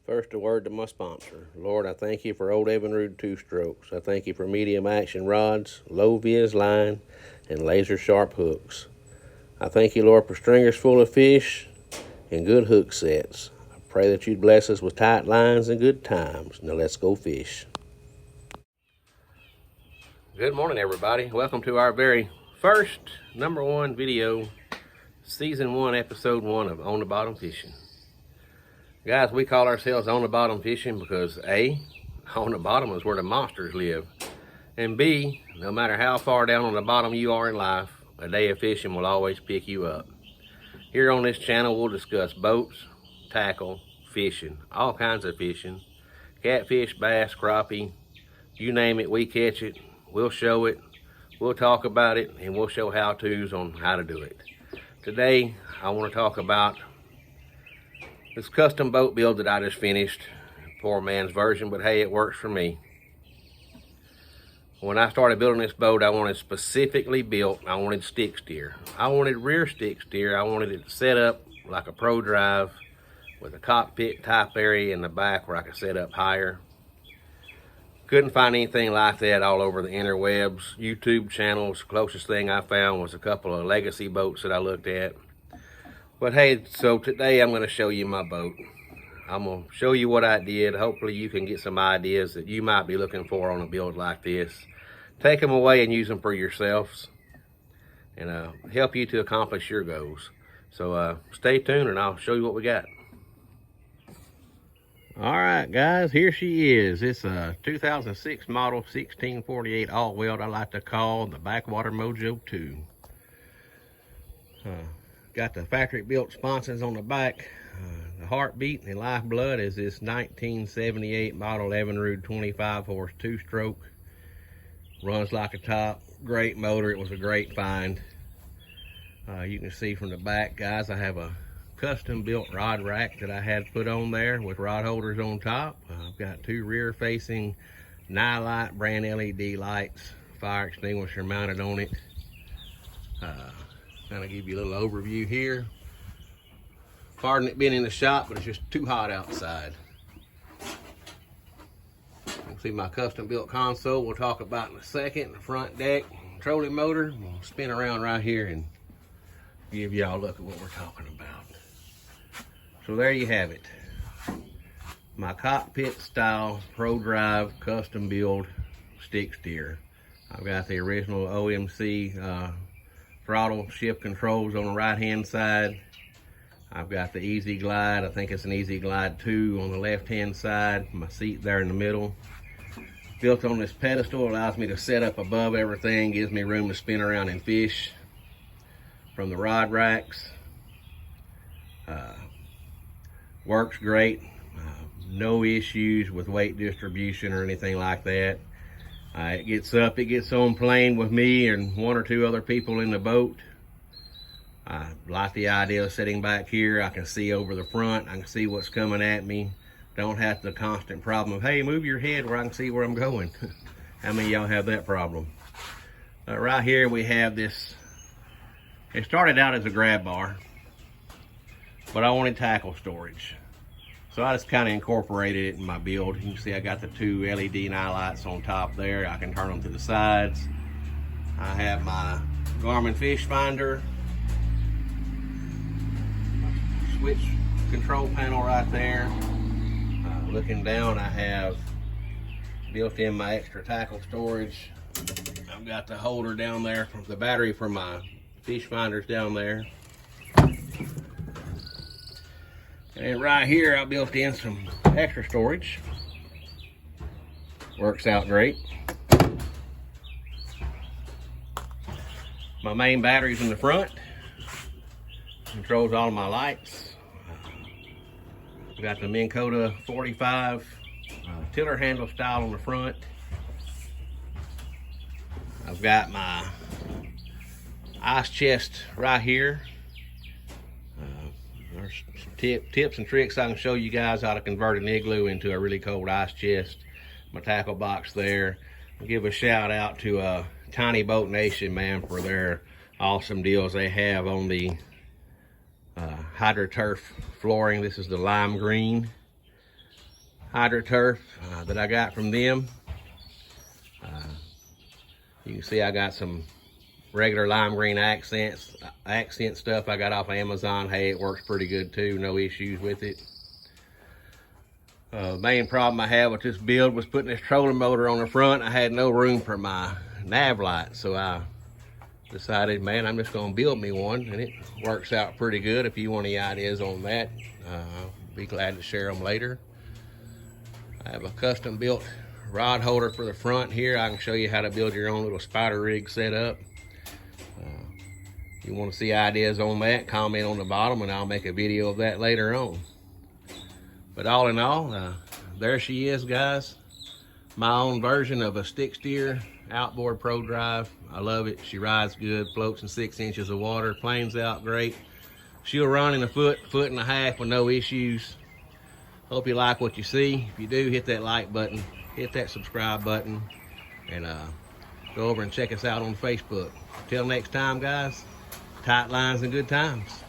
First, a word to my sponsor. Lord, I thank you for Old Evinrude 2-strokes. I thank you for medium action rods, low vis line, and laser sharp hooks. I thank you, Lord, for stringers full of fish and good hook sets. I pray that you'd bless us with tight lines and good times. Now let's go fish. Good morning, everybody. Welcome to our very first #1 video, Season 1, Episode 1 of On the Bottom Fishing. Guys, we call ourselves On the Bottom Fishing because A, on the bottom is where the monsters live, and B, no matter how far down on the bottom you are in life, a day of fishing will always pick you up. Here on this channel, we'll discuss boats, tackle, fishing, all kinds of fishing, catfish, bass, crappie, you name it, we catch it, we'll show it, we'll talk about it, and we'll show how-tos on how to do it. Today, I want to talk about this custom boat build that I just finished. Poor man's version, but hey, it works for me. When I started building this boat, I wanted specifically built, I wanted stick steer. I wanted rear stick steer. I wanted it set up like a pro drive with a cockpit type area in the back where I could set up higher. Couldn't find anything like that all over the interwebs, YouTube channels. Closest thing I found was a couple of legacy boats that I looked at. But hey, so today I'm going to show you my boat. I'm going to show you what I did. Hopefully you can get some ideas that you might be looking for on a build like this. Take them away and use them for yourselves and help you to accomplish your goals. So stay tuned and I'll show you what we got. All right, guys, here she is. It's a 2006 model 1648 all-weld I like to call the Backwater Mojo 2. Got the factory built sponsons on the back. The heartbeat and lifeblood is this 1978 model Evinrude 25 horse 2-stroke. Runs like a top, great motor. It was a great find. You can see from the back, guys, I have a custom built rod rack that I had put on there with rod holders on top. I've got 2 rear facing Nightlight brand LED lights, fire extinguisher mounted on it. Kind of give you a little overview here. Pardon it being in the shop, but it's just too hot outside. You can see my custom built console we'll talk about in a second. The front deck, trolling motor. We'll spin around right here and give y'all a look at what we're talking about. So there you have it. My cockpit style pro drive custom build stick steer. I've got the original OMC throttle shift controls on the right hand side. I've got the Easy Glide, I think it's an Easy Glide 2 on the left hand side. My seat there in the middle. Built on this pedestal, allows me to set up above everything, gives me room to spin around and fish from the rod racks. Works great, no issues with weight distribution or anything like that. It gets up, it gets on plane with me and 1 or 2 other people in the boat. I like the idea of sitting back here. I can see over the front. I can see what's coming at me. Don't have the constant problem of, hey, move your head where I can see where I'm going. How many of y'all have that problem? Right here we have this. It started out as a grab bar, but I wanted tackle storage. So I just kind of incorporated it in my build. You can see I got the 2 LED night lights on top there. I can turn them to the sides. I have my Garmin fish finder. Switch control panel right there. Looking down, I have built in my extra tackle storage. I've got the holder down there from the battery for my fish finders down there. And right here, I built in some extra storage. Works out great. My main battery's in the front. Controls all of my lights. I've got the Minn Kota 45 tiller handle style on the front. I've got my ice chest right here. There's some tips and tricks I can show you guys how to convert an igloo into a really cold ice chest. My tackle box there. I'll give a shout out to Tiny Boat Nation, man, for their awesome deals they have on the HydroTurf flooring. This is the lime green. HydroTurf that I got from them. You can see I got some regular lime green accent stuff I got off Amazon. Hey, it works pretty good too, no issues with it. Main problem I had with this build was putting this trolling motor on the front. I had no room for my nav light, so I decided, man, I'm just gonna build me one, and it works out pretty good. If you want any ideas on that, I'll be glad to share them later. I have a custom built rod holder for the front here. I can show you how to build your own little spider rig setup. If you want to see ideas on that, comment on the bottom and I'll make a video of that later on. But all in all, there she is, guys. My own version of a Stick Steer outboard pro drive. I love it. She rides good, floats in 6 inches of water, planes out great. She'll run in a foot and a half with no issues. Hope you like what you see. If you do, hit that like button, hit that subscribe button, and go over and check us out on Facebook. Until next time, guys, tight lines and good times.